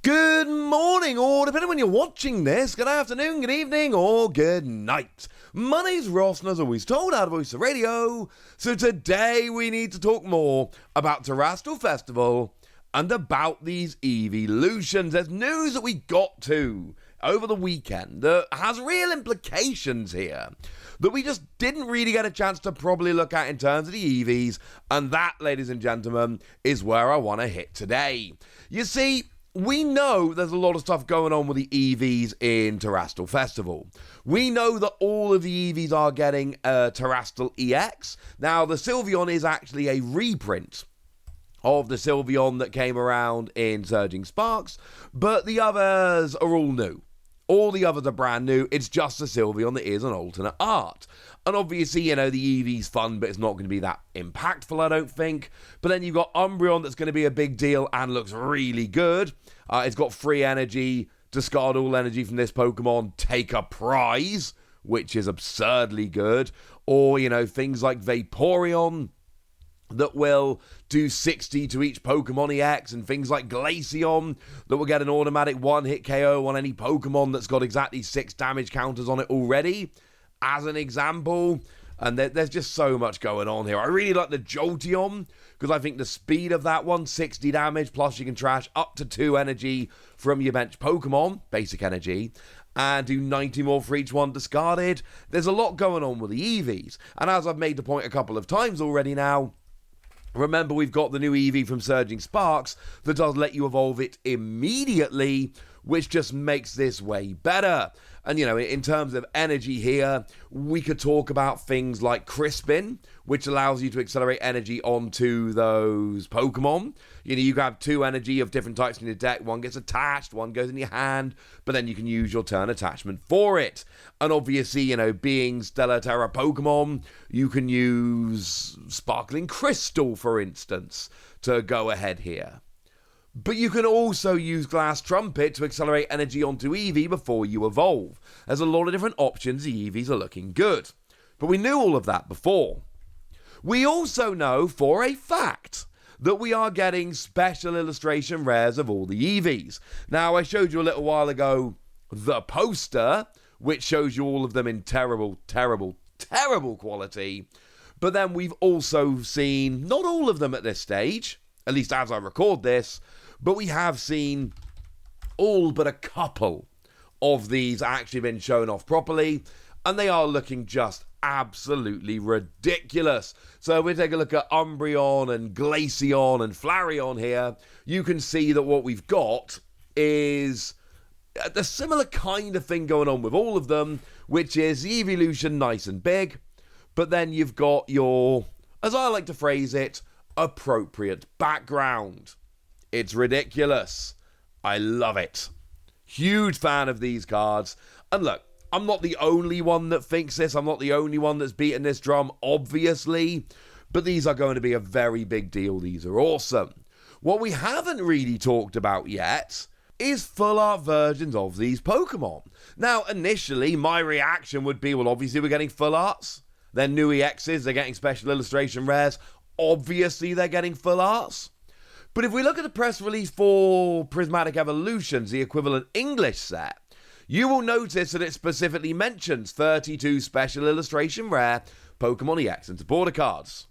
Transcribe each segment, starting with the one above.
Good morning, or depending on when you're watching this, good afternoon, good evening, or good night. My name's Ross, and as always told, out of Voice of Radio. So today we need to talk more about Terrestrial Festival and about these Eeveelutions. There's news that we got to over the weekend that has real implications here that we just didn't really get a chance to probably look at in terms of the Eevees, and that, ladies and gentlemen, is where I want to hit today. You see, we know there's a lot of stuff going on with the EVs in Terrestrial Festival. We know that all of the EVs are getting a Terrestrial EX. Now, the Sylveon is actually a reprint of the Sylveon that came around in Surging Sparks, but the others are all new. All the others are brand new. It's just the Sylveon that is an alternate art. And obviously, you know, the EV's fun, but it's not going to be that impactful, I don't think. But then you've got Umbreon that's going to be a big deal and looks really good. It's got free energy, discard all energy from this Pokemon, take a prize, which is absurdly good. Or, you know, things like Vaporeon that will do 60 to each Pokemon EX, and things like Glaceon that will get an automatic one-hit KO on any Pokemon that's got exactly 6 damage counters on it already, as an example. And there's just so much going on here. I really like the Jolteon, because I think the speed of that one, 60 damage, plus you can trash up to 2 energy from your bench Pokemon, basic energy, and do 90 more for each one discarded. There's a lot going on with the EVs, and as I've made the point a couple of times already now, remember, we've got the new EV from Surging Sparks that does let you evolve it immediately, which just makes this way better. And, you know, in terms of energy here, we could talk about things like Crispin, which allows you to accelerate energy onto those Pokemon. You know, you can have 2 energy of different types in your deck. One gets attached, one goes in your hand, but then you can use your turn attachment for it. And obviously, you know, being Stellar Terra Pokemon, you can use Sparkling Crystal, for instance, to go ahead here. But you can also use Glass Trumpet to accelerate energy onto Eevee before you evolve. There's a lot of different options. The Eevees are looking good. But we knew all of that before. We also know for a fact that we are getting special illustration rares of all the Eevees. Now, I showed you a little while ago the poster, which shows you all of them in terrible, terrible, terrible quality. But then we've also seen, not all of them at this stage, at least as I record this, but we have seen all but a couple of these actually been shown off properly, and they are looking just absolutely ridiculous. So if we take a look at Umbreon and Glaceon and Flareon here, you can see that what we've got is the similar kind of thing going on with all of them, which is the Eeveelution nice and big, but then you've got your, as I like to phrase it, appropriate background. It's ridiculous. I love it. Huge fan of these cards. And look, I'm not the only one that thinks this. I'm not the only one that's beating this drum, obviously. But these are going to be a very big deal. These are awesome. What we haven't really talked about yet is full art versions of these Pokemon. Now, initially, my reaction would be, well, obviously we're getting full arts. They're new EXs. They're getting special illustration rares. Obviously, they're getting full arts. But if we look at the press release for Prismatic Evolutions, the equivalent English set, you will notice that it specifically mentions 32 special illustration rare Pokemon EX and supporter cards.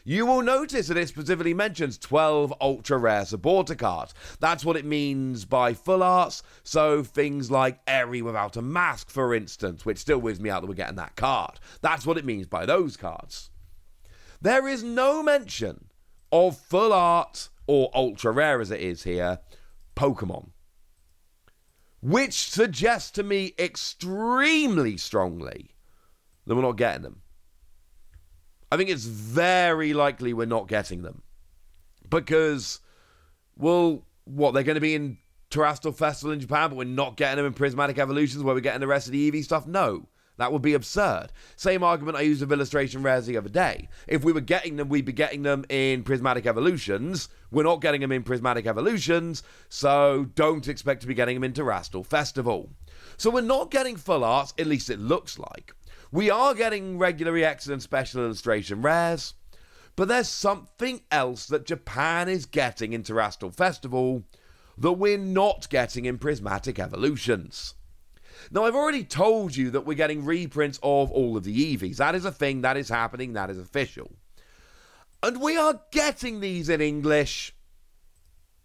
You will notice that it specifically mentions 12 ultra rare supporter cards. That's what it means by full arts. So things like Airy without a mask, for instance, which still weirds me out that we're getting that card. That's what it means by those cards. There is no mention of full art, or ultra rare as it is here, Pokemon. Which suggests to me extremely strongly that we're not getting them. I think it's very likely we're not getting them. Because, well, what, they're going to be in Terrestrial Festival in Japan, but we're not getting them in Prismatic Evolutions where we're getting the rest of the Eevee stuff? No. That would be absurd. Same argument I used with illustration rares the other day. If we were getting them, we'd be getting them in Prismatic Evolutions. We're not getting them in Prismatic Evolutions, so don't expect to be getting them in Terrestrial Festival. So we're not getting full arts, at least it looks like. We are getting regular EX and special illustration rares, but there's something else that Japan is getting in Terrestrial Festival that we're not getting in Prismatic Eeveelutions. Now, I've already told you that we're getting reprints of all of the Eevees. That is a thing, that is happening, that is official. And we are getting these in English,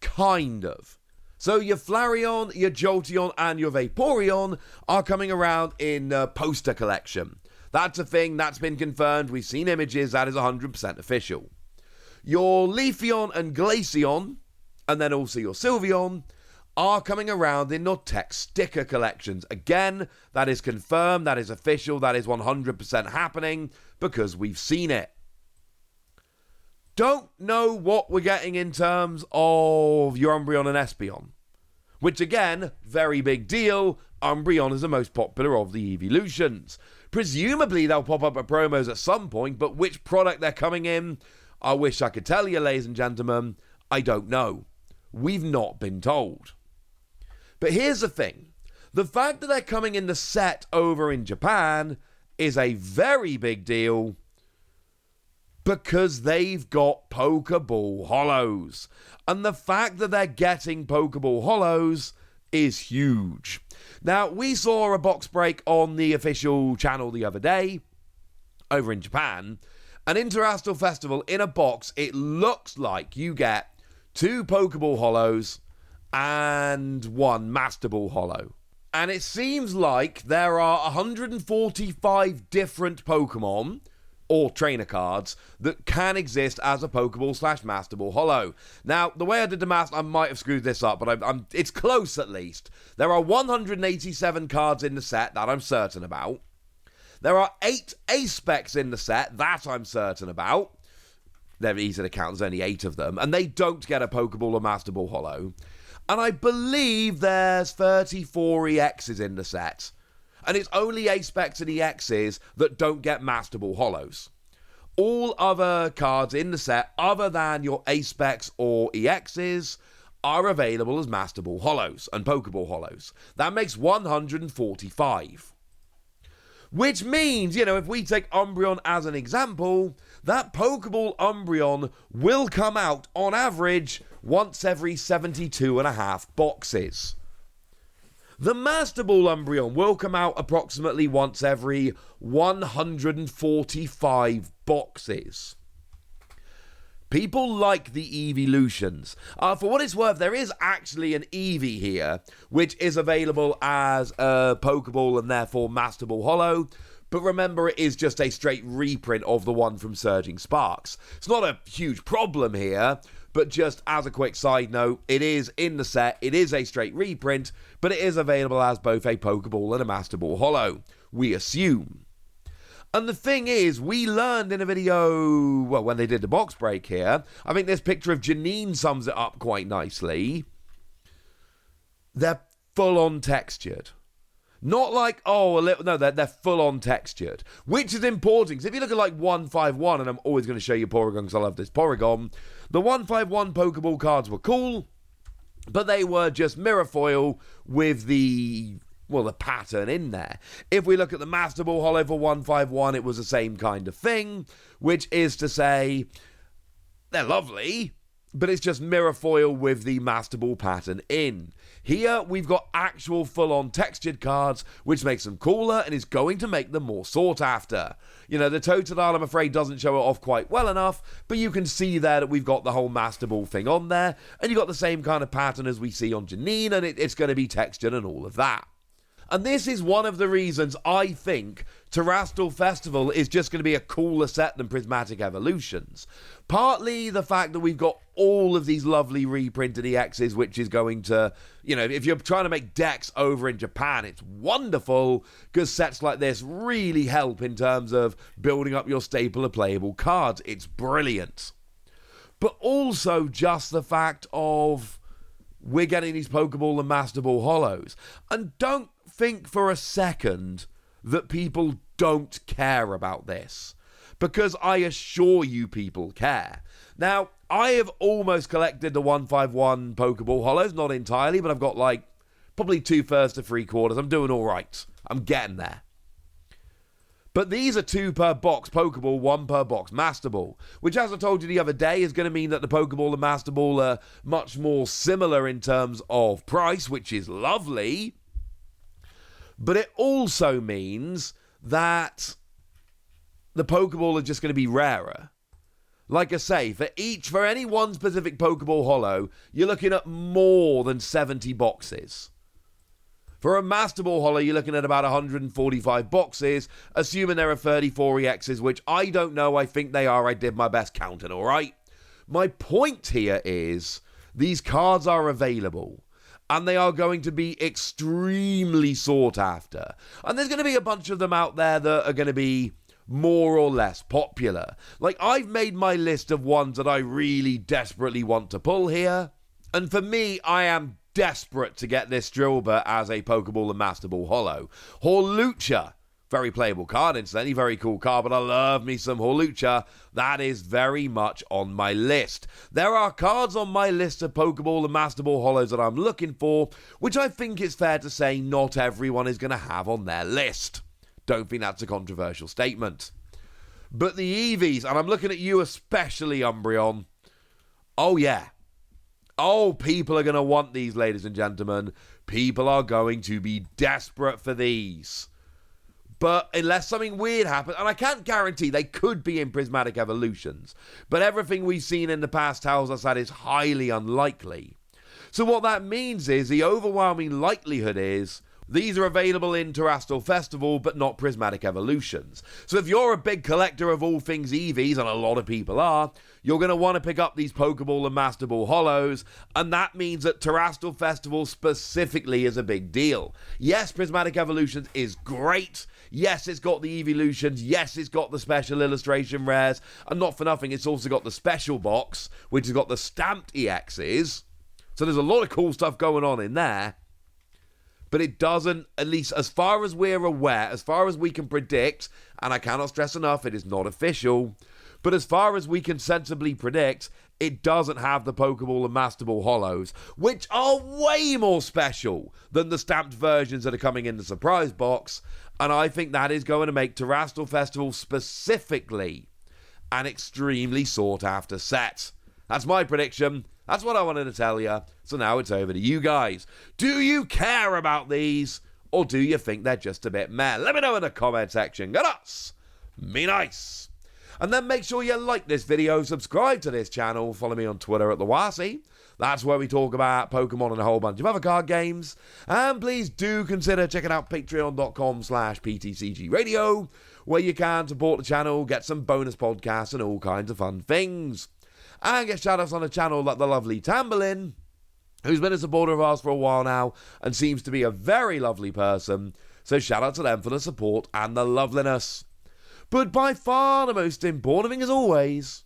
kind of. So your Flareon, your Jolteon, and your Vaporeon are coming around in poster collection. That's a thing, that's been confirmed, we've seen images, that is 100% official. Your Leafeon and Glaceon, and then also your Sylveon, are coming around in your text sticker collections. Again, that is confirmed, that is official, that is 100% happening, because we've seen it. Don't know what we're getting in terms of your Umbreon and Espeon. Which again, very big deal. Umbreon is the most popular of the Eeveelutions. Presumably they'll pop up at promos at some point, but which product they're coming in, I wish I could tell you, ladies and gentlemen. I don't know. We've not been told. But here's the thing. The fact that they're coming in the set over in Japan is a very big deal, because they've got Pokeball Holos. And the fact that they're getting Pokeball Holos is huge. Now, we saw a box break on the official channel the other day, over in Japan. An Interastal Festival in a box, it looks like you get 2 Pokeball Holos and 1 Master Ball Holo. And it seems like there are 145 different Pokemon, or trainer cards, that can exist as a Pokeball / Master Ball Holo. Now, the way I did the math, I might have screwed this up, but it's close at least. There are 187 cards in the set, that I'm certain about. There are 8 Ace-Specs in the set, that I'm certain about. They're easy to count, there's only 8 of them, and they don't get a Pokeball or Master Ball Holo. And I believe there's 34 EXs in the set. And it's only Ace-Specs and EXs that don't get Master Ball Holos. All other cards in the set, other than your Ace-Specs or EXs, are available as Master Ball Holos and Pokeball Holos. That makes 145. Which means, if we take Umbreon as an example, that Pokeball Umbreon will come out, on average, once every 72.5 boxes. The Master Ball Umbreon will come out approximately once every 145 boxes. People like the Eeveelutions. For what it's worth, there is actually an Eevee here, which is available as a Pokeball and therefore Master Ball Holo. But remember, it is just a straight reprint of the one from Surging Sparks. It's not a huge problem here, but just as a quick side note, it is in the set, it is a straight reprint, but it is available as both a Pokeball and a Master Ball Holo, we assume. And the thing is, we learned in a video, well, when they did the box break here, I think this picture of Janine sums it up quite nicely. They're full-on textured. Not like, they're full-on textured. Which is important, because if you look at like 151, and I'm always going to show you Porygon because I love this Porygon, the 151 Pokeball cards were cool, but they were just mirror foil with the pattern in there. If we look at the Master Ball Holo for 151, it was the same kind of thing, which is to say, they're lovely, but it's just mirror foil with the Master Ball pattern in. Here, we've got actual full-on textured cards, which makes them cooler and is going to make them more sought after. The Totodile, I'm afraid, doesn't show it off quite well enough, but you can see there that we've got the whole Master Ball thing on there, and you've got the same kind of pattern as we see on Janine, and it's going to be textured and all of that. And this is one of the reasons I think Terastal Festival is just going to be a cooler set than Prismatic Eeveelutions. Partly the fact that we've got all of these lovely reprinted EXs, which is going to, if you're trying to make decks over in Japan, it's wonderful, because sets like this really help in terms of building up your staple of playable cards. It's brilliant. But also just the fact of we're getting these Pokeball and Master Ball Holos. And don't think for a second that people don't care about this, because I assure you people care. Now, I have almost collected the 151 Pokeball Holos, not entirely, but I've got probably 2/3 to 3/4. I'm doing all right. I'm getting there. But these are 2 per box Pokeball, 1 per box Master Ball, which, as I told you the other day, is going to mean that the Pokeball and Master Ball are much more similar in terms of price, which is lovely. But it also means that the Pokeball are just going to be rarer. Like I say, for any one specific Pokeball Holo, you're looking at more than 70 boxes. For a Master Ball Holo, you're looking at about 145 boxes, assuming there are 34 EXs, which I don't know. I think they are. I did my best counting, all right? My point here is these cards are available, and they are going to be extremely sought after. And there's going to be a bunch of them out there that are going to be more or less popular. Like, I've made my list of ones that I really desperately want to pull here. And for me, I am desperate to get this Drilbur as a Pokeball and Master Ball Holo. Hawlucha, very playable card, incidentally, very cool card, but I love me some Hawlucha. That is very much on my list. There are cards on my list of Pokeball and Master Ball Holos that I'm looking for, which I think it's fair to say not everyone is going to have on their list. Don't think that's a controversial statement. But the Eevees, and I'm looking at you especially, Umbreon. Oh yeah. Oh, people are going to want these, ladies and gentlemen. People are going to be desperate for these. But unless something weird happens, and I can't guarantee they could be in Prismatic Evolutions, but everything we've seen in the past tells us that is highly unlikely. So what that means is the overwhelming likelihood is these are available in Terrestrial Festival, but not Prismatic Evolutions. So if you're a big collector of all things Eevees, and a lot of people are, you're going to want to pick up these Pokeball and Master Ball Holos, and that means that Terrestrial Festival specifically is a big deal. Yes, Prismatic Evolutions is great. Yes, it's got the Eeveelutions. Yes, it's got the special illustration rares. And not for nothing, it's also got the special box, which has got the stamped EXs. So there's a lot of cool stuff going on in there. But it doesn't, at least as far as we're aware, as far as we can predict, and I cannot stress enough, it is not official, but as far as we can sensibly predict, it doesn't have the Pokeball and Master Ball Holos, which are way more special than the stamped versions that are coming in the surprise box, and I think that is going to make Terrestrial Festival specifically an extremely sought-after set. That's my prediction. That's what I wanted to tell you. So now it's over to you guys. Do you care about these? Or do you think they're just a bit meh? Let me know in the comment section. Good us. Be nice. And then make sure you like this video, subscribe to this channel, follow me on Twitter at the Wasi. That's where we talk about Pokemon and a whole bunch of other card games. And please do consider checking out patreon.com/PTCG Radio, where you can support the channel, get some bonus podcasts and all kinds of fun things. And get shout-outs on the channel like the lovely Tamberlin, who's been a supporter of ours for a while now and seems to be a very lovely person. So shout out to them for the support and the loveliness. But by far the most important thing as always,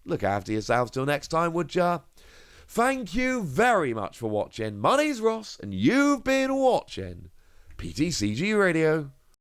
look after yourselves till next time, would ya? Thank you very much for watching. My name's Ross and you've been watching PTCG Radio.